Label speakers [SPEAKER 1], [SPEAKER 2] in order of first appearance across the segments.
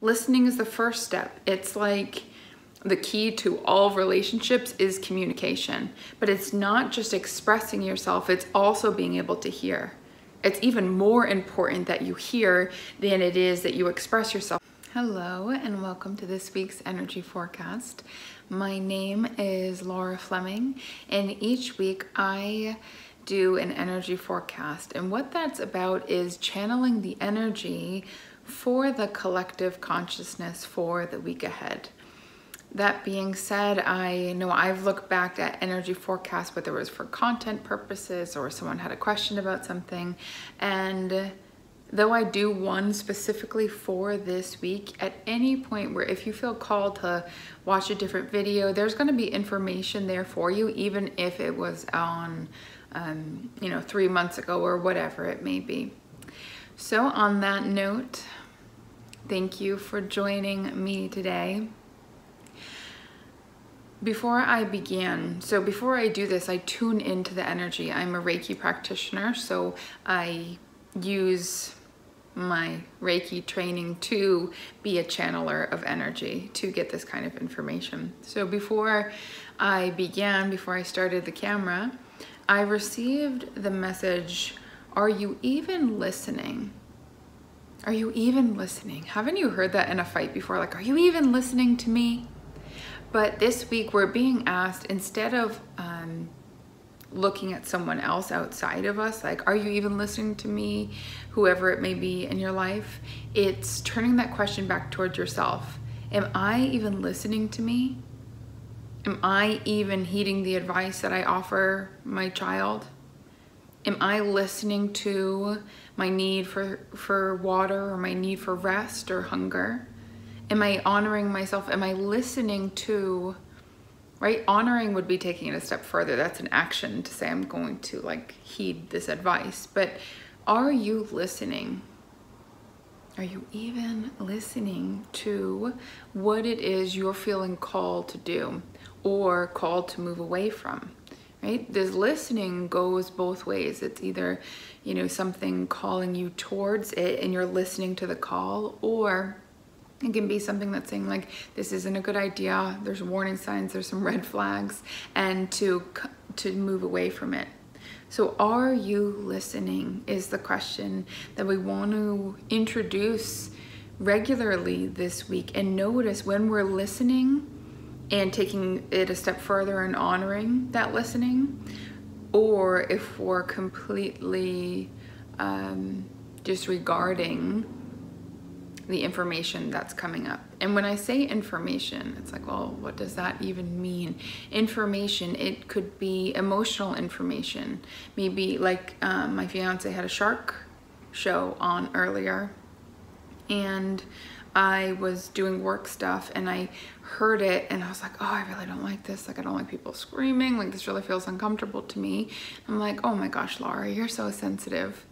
[SPEAKER 1] Listening is the first step. It's like the key to all relationships is communication, but it's not just expressing yourself, it's also being able to hear. It's even more important that you hear than it is that you express yourself. Hello and welcome to this week's energy forecast. My name is Laura Fleming, and each week I do an energy forecast, and what that's about is channeling the energy for the collective consciousness for the week ahead. That being said, I know I've looked back at energy forecasts, whether it was for content purposes or someone had a question about something, and though I do one specifically for this week, at any point where if you feel called to watch a different video, there's going to be information there for you, even if it was on 3 months ago or whatever it may be. So on that note, thank you for joining me today. Before I do this, I tune into the energy. I'm a Reiki practitioner, so I use my Reiki training to be a channeler of energy to get this kind of information. So before I started the camera, I received the message, are you even listening? Are you even listening? Haven't you heard that in a fight before? Like, are you even listening to me? But this week we're being asked, instead of looking at someone else outside of us, like, are you even listening to me? Whoever it may be in your life, it's turning that question back towards yourself. Am I even listening to me? Am I even heeding the advice that I offer my child? Am I listening to my need for water or my need for rest or hunger? Am I honoring myself? Am I listening to, right? Honoring would be taking it a step further. That's an action to say I'm going to heed this advice. But are you listening? Are you even listening to what it is you're feeling called to do or called to move away from? Right? This listening goes both ways. It's either, something calling you towards it and you're listening to the call, or it can be something that's saying like, this isn't a good idea. There's warning signs, there's some red flags, and to move away from it. So are you listening is the question that we want to introduce regularly this week, and notice when we're listening and taking it a step further and honoring that listening, or if we're completely disregarding the information that's coming up. And when I say information, it's like, well, what does that even mean? Information, it could be emotional information. Maybe like my fiance had a shark show on earlier, and I was doing work stuff and I heard it and I was like, oh, I really don't like this. Like, I don't like people screaming. Like, this really feels uncomfortable to me. I'm like, oh my gosh, Laura, you're so sensitive.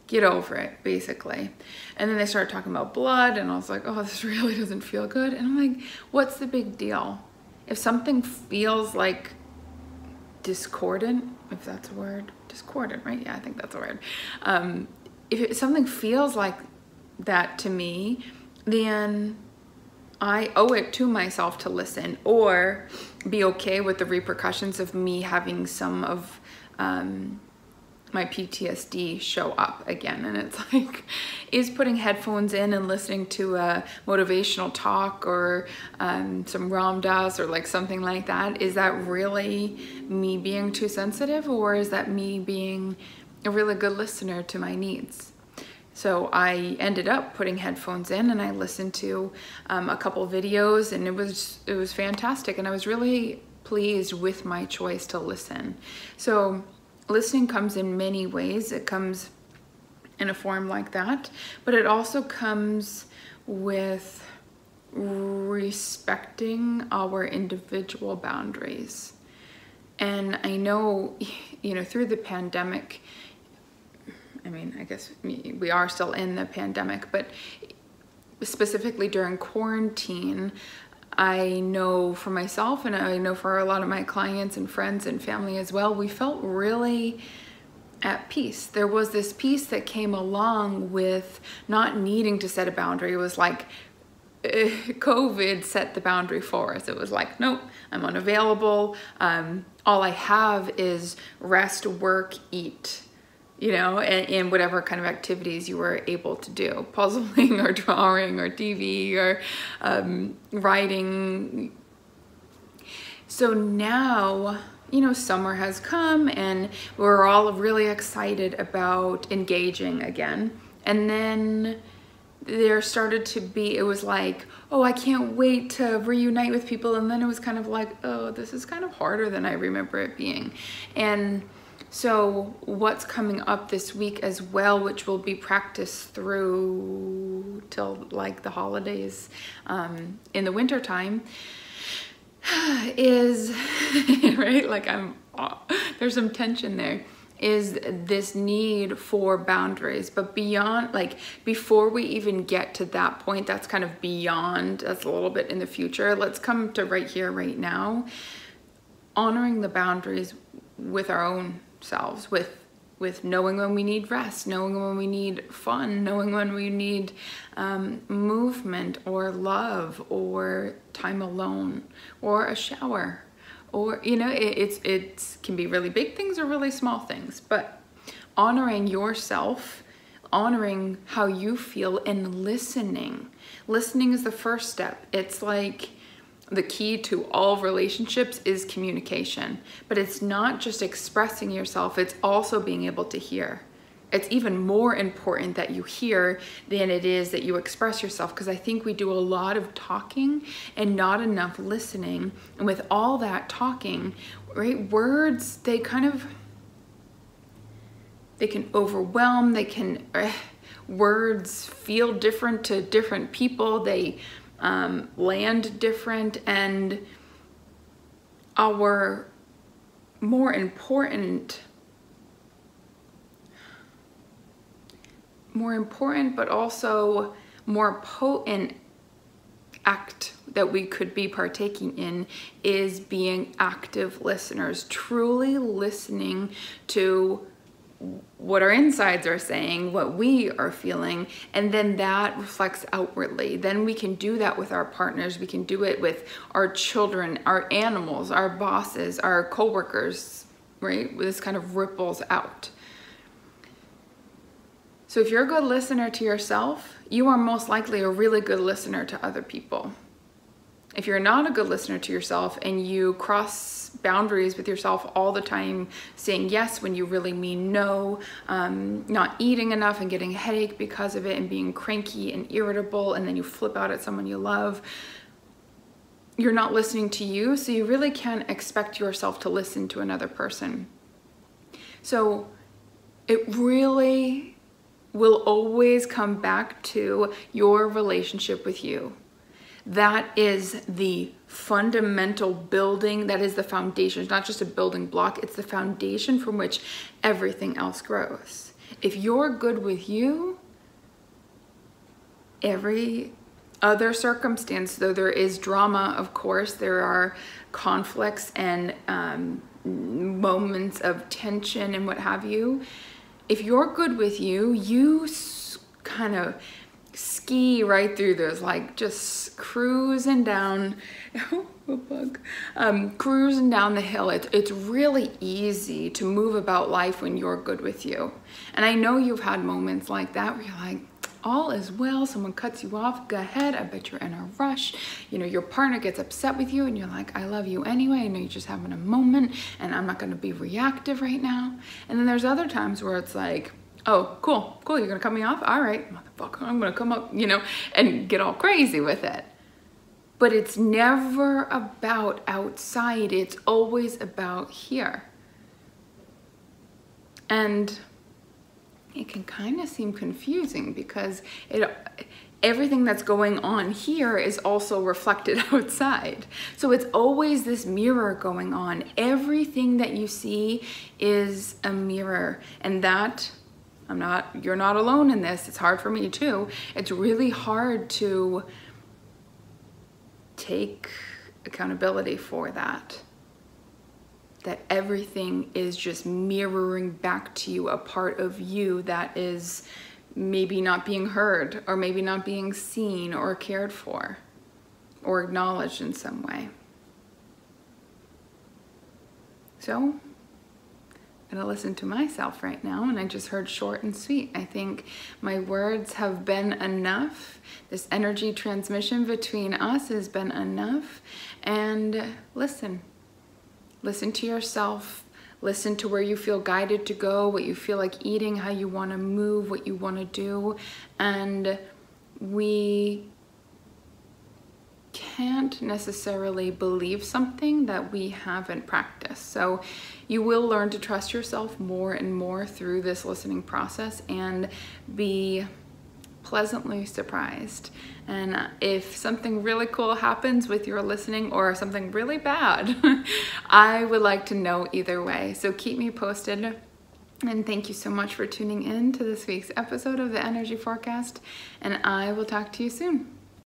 [SPEAKER 1] Get over it, basically. And then they started talking about blood and I was like, oh, this really doesn't feel good. And I'm like, what's the big deal? If something feels like discordant, if that's a word, discordant, right? Yeah, I think that's a word. If something feels like that to me, then I owe it to myself to listen, or be okay with the repercussions of me having some of my PTSD show up again. And it's like, is putting headphones in and listening to a motivational talk or some Ram Dass or like something like that, is that really me being too sensitive, or is that me being a really good listener to my needs? So I ended up putting headphones in and I listened to a couple videos, and it was fantastic, and I was really pleased with my choice to listen. So listening comes in many ways. It comes in a form like that, but it also comes with respecting our individual boundaries. And I know, through the pandemic, I mean, I guess we are still in the pandemic, but specifically during quarantine, I know for myself, and I know for a lot of my clients and friends and family as well, we felt really at peace. There was this peace that came along with not needing to set a boundary. It was like COVID set the boundary for us. It was like, nope, I'm unavailable. All I have is rest, work, eat, you know, and whatever kind of activities you were able to do, puzzling or drawing or TV or writing. So now, you know, summer has come and we're all really excited about engaging again. And then there started to be, it was like, oh, I can't wait to reunite with people. And then it was kind of like, oh, this is kind of harder than I remember it being. And so what's coming up this week as well, which will be practiced through till like the holidays in the winter time, is, right, like there's some tension there, is this need for boundaries. But beyond, like before we even get to that point, that's kind of beyond, that's a little bit in the future. Let's come to right here, right now, honoring the boundaries with our own selves, with knowing when we need rest, knowing when we need fun, knowing when we need movement or love or time alone or a shower. Or, you know, it can be really big things or really small things, but honoring yourself, honoring how you feel, and listening. Listening is the first step. It's like the key to all relationships is communication, but it's not just expressing yourself, it's also being able to hear. It's even more important that you hear than it is that you express yourself, because I think we do a lot of talking and not enough listening. And with all that talking, right, words, they can overwhelm, words feel different to different people, they land different, and our more important but also more potent act that we could be partaking in is being active listeners, truly listening to what our insides are saying, what we are feeling, and then that reflects outwardly. Then we can do that with our partners, we can do it with our children, our animals, our bosses, our coworkers, right? This kind of ripples out. So if you're a good listener to yourself, you are most likely a really good listener to other people. If you're not a good listener to yourself and you cross boundaries with yourself all the time, saying yes when you really mean no, not eating enough and getting a headache because of it, and being cranky and irritable, and then you flip out at someone you love, you're not listening to you, so you really can't expect yourself to listen to another person. So it really will always come back to your relationship with you. That is the fundamental building, that is the foundation. It's not just a building block, it's the foundation from which everything else grows. If you're good with you, every other circumstance, though there is drama, of course, there are conflicts and moments of tension and what have you. If you're good with you, you kind of ski right through those, like just cruising down, oh, a bug, cruising down the hill. It's really easy to move about life when you're good with you. And I know you've had moments like that where you're like, all is well, someone cuts you off, go ahead, I bet you're in a rush. You know, your partner gets upset with you and you're like, I love you anyway, I know you're just having a moment and I'm not gonna be reactive right now. And then there's other times where it's like, oh, cool, you're gonna cut me off? All right, motherfucker, I'm gonna come up, you know, and get all crazy with it. But it's never about outside, it's always about here. And it can kind of seem confusing because everything that's going on here is also reflected outside. So it's always this mirror going on. Everything that you see is a mirror, and that you're not alone in this. It's hard for me too. It's really hard to take accountability for that everything is just mirroring back to you a part of you that is maybe not being heard, or maybe not being seen or cared for or acknowledged in some way. So I'm gonna listen to myself right now, and I just heard short and sweet. I think my words have been enough. This energy transmission between us has been enough. And listen to yourself. Listen to where you feel guided to go, what you feel like eating, how you want to move, what you want to do. And we can't necessarily believe something that we haven't practiced. So you will learn to trust yourself more and more through this listening process, and be pleasantly surprised. And if something really cool happens with your listening, or something really bad, I would like to know either way. So keep me posted. And thank you so much for tuning in to this week's episode of the Energy Forecast. And I will talk to you soon.